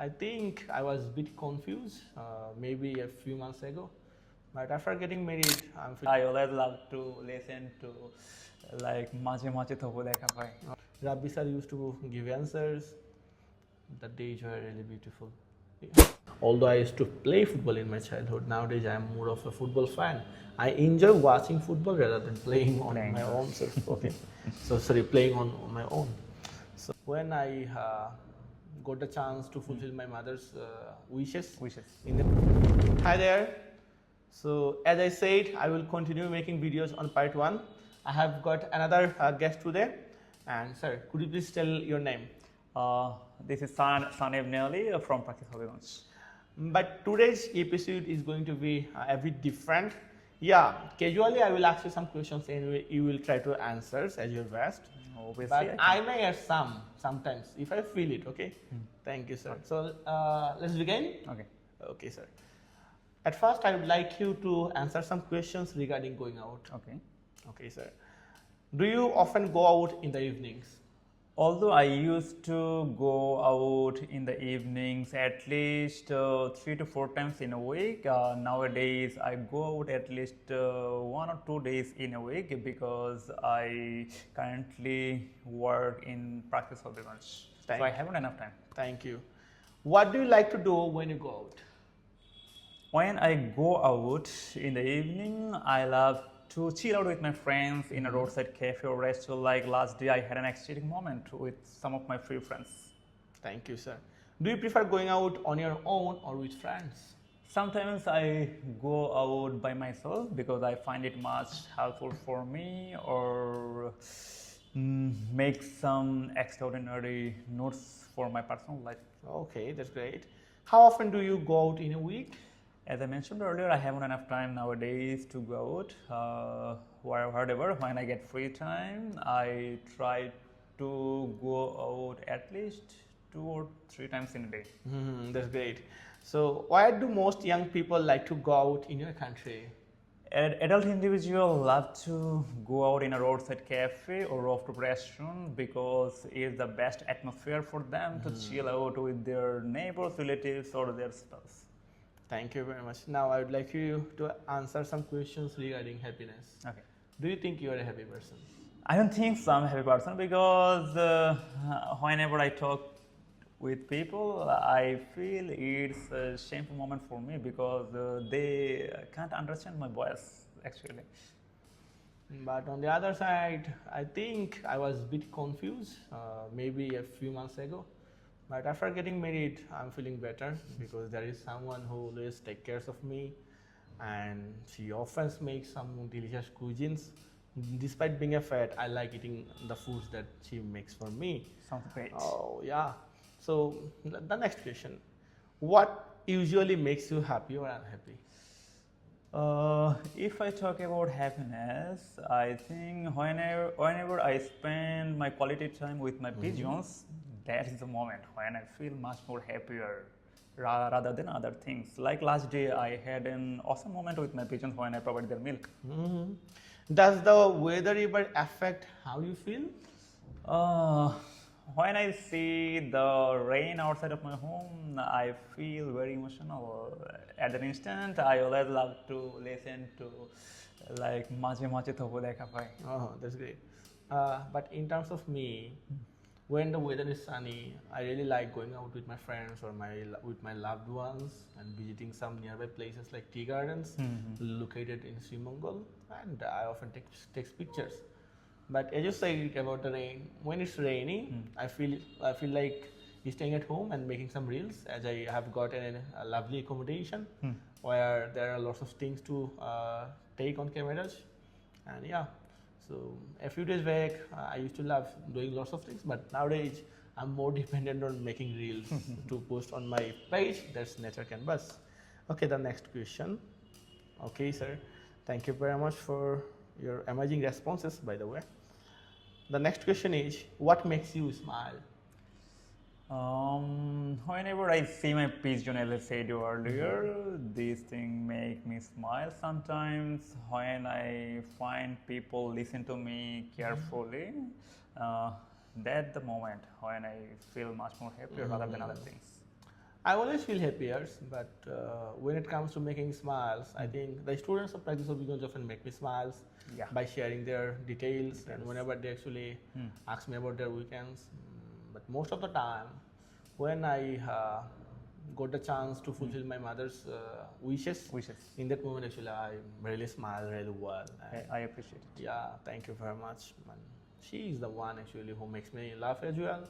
I think I was a bit confused maybe a few months ago. But after getting married, I'm feeling. I always love to listen to like মাঝে মাঝে তবু দেখা পাই. Rabbi sir used to give answers. The days were really beautiful. Although I used to play football in my childhood, nowadays I am more of a football fan. I enjoy watching football rather than playing on my own self. Okay, so sorry, playing on my own. So when I got the chance to fulfill my mother's wishes. Hi there. So as I said, I will continue making videos on part 1. I have got another guest today. And sir, could you please tell your name? This is Saneb Neali from Practice Hobbygunj. But today's episode is going to be a bit different. Yeah, casually I will ask you some questions and you will try to answer as your best. Obviously, But I may add sometimes if I feel it. Okay. Thank you, sir. So let's begin. Okay. Okay, sir. At first, I would like you to answer some questions regarding going out. Okay. Okay, sir. Do you often go out in the evenings? Although I used to go out in the evenings at least 3 to 4 times in a week, nowadays I go out at least 1 or 2 days in a week because I currently work in Practice Hobbygunj. So I haven't enough time. Thank you. What do you like to do when you go out? When I go out in the evening, I love to chill out with my friends in a roadside cafe or restaurant. Like last day, I had an exciting moment with some of my free friends. Thank you, sir. Do you prefer going out on your own or with friends? Sometimes I go out by myself because I find it much helpful for me or make some extraordinary notes for my personal life. Okay, that's great. How often do you go out in a week? As I mentioned earlier, I haven't enough time nowadays to go out. Wherever, when I get free time, I try to go out at least 2 or 3 times in a day. That's great. So why do most young people like to go out in your country? Adult individuals love to go out in a roadside cafe or rooftop restaurant because it's the best atmosphere for them to chill out with their neighbors, relatives, or their spouse. Thank you very much. Now I would like you to answer some questions regarding happiness. Okay. Do you think you are a happy person? I don't think so I'm a happy person because whenever I talk with people, I feel it's a shameful moment for me because they can't understand my voice actually. But on the other side, I think I was a bit confused maybe a few months ago. But after getting married, I'm feeling better because there is someone who always takes care of me and she often makes some delicious cuisines. Despite being a fat, I like eating the foods that she makes for me. Sounds great. Oh, yeah. So the next question, what usually makes you happy or unhappy? If I talk about happiness, I think whenever I spend my quality time with my pigeons, that is the moment when I feel much more happier rather than other things. Like last day, I had an awesome moment with my pigeons when I provided their milk. Does the weather ever affect how you feel? When I see the rain outside of my home, I feel very emotional. At that instant, I always love to listen to like মাঝে মাঝে তবু দেখা পাই. Oh, that's great. But in terms of me, when the weather is sunny, I really like going out with my friends or with my loved ones and visiting some nearby places like tea gardens located in Srimangal, and I often take pictures. But as you said about the rain, when it's rainy, I feel like staying at home and making some reels, as I have got a lovely accommodation where there are lots of things to take on cameras, and yeah. So a few days back, I used to love doing lots of things, but nowadays I'm more dependent on making reels to post on my page. That's Nature Canvas. Okay, the next question. Okay, sir. Thank you very much for your amazing responses, by the way. The next question is, what makes you smile? Whenever I see my pigeon, as I said earlier, this thing make me smile. Sometimes when I find people listen to me carefully, that's the moment when I feel much more happier rather than other things. I always feel happier, but when it comes to making smiles, I think the students of practice of beginners often make me smiles Yeah. by sharing their details and whenever they actually ask me about their weekends. But most of the time, when I got the chance to fulfill my mother's wishes, in that moment actually I really smile really well. And I appreciate it. yeah, thank you very much. And she is the one actually who makes me laugh as well.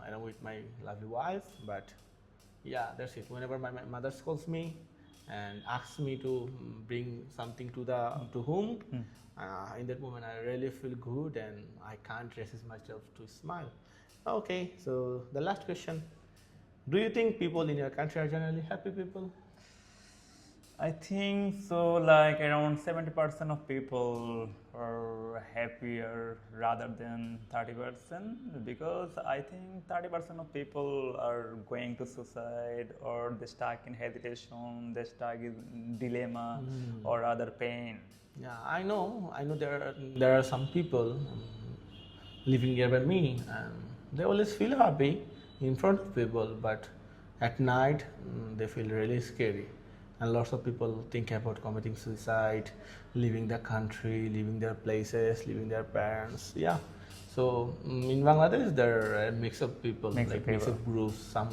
I know with my lovely wife, but yeah, that's it. Whenever my mother calls me and asks me to bring something to home, in that moment I really feel good and I can't resist myself to smile. Okay, so the last question: do you think people in your country are generally happy people? I think so, like around 70% of people are happier rather than 30%, because I think 30% of people are going to suicide, or they stuck in hesitation, they stuck in dilemma or other pain. Yeah, I know. There are some people living nearby me, and they always feel happy in front of people, but at night they feel really scary. And lots of people think about committing suicide, leaving the country, leaving their places, leaving their parents. Yeah. So in Bangladesh, there are a mix of people, mix of groups. Some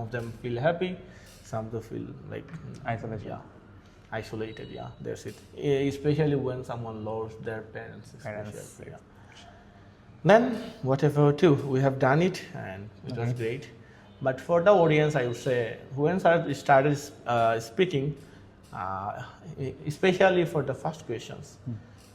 of them feel happy, some of them feel like Isolation. Yeah, isolated. Yeah, that's it. Especially when someone lost their parents. Yeah. Then whatever too, we have done it, and it was great. But for the audience, I would say when I started speaking, especially for the first questions,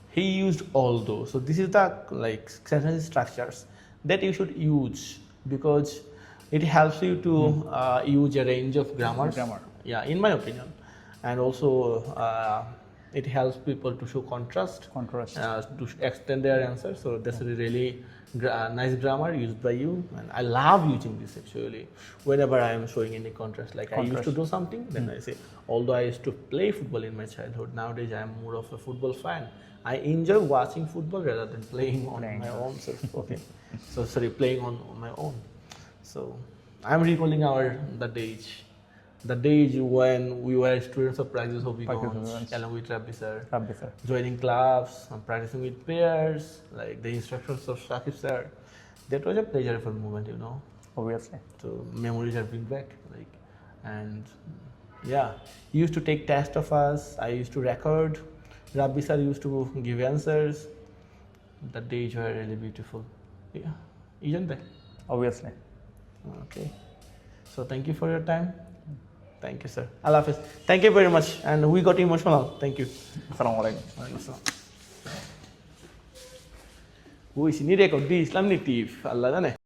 he used all those. So this is the like sentence structures that you should use, because it helps you to use a range of grammars. Yeah, in my opinion, and also it helps people to show contrast. To extend their answer. So that's a really nice grammar used by you, and I love using this actually whenever I am showing any contrast. Like I used to do something, then I say, although I used to play football in my childhood, nowadays I am more of a football fan. I enjoy watching football rather than playing on my own self. Okay, so sorry, playing on my own. So I'm recalling the days when we were students of practice of Begonj, along with Rabbi sir, joining clubs and practicing with pairs, like the instructions of Shakib sir. That was a pleasurable moment, you know. Obviously. So memories are being back, like, and yeah, he used to take tests of us. I used to record. Rabbi sir used to give answers. The days were really beautiful. Yeah, isn't they? Obviously. Okay. So thank you for your time. Thank you, sir. Allah Hafiz. Thank you very much. And we got emotional. Thank you. Assalamualaikum. Who is ini record di Islam native? Allah jane.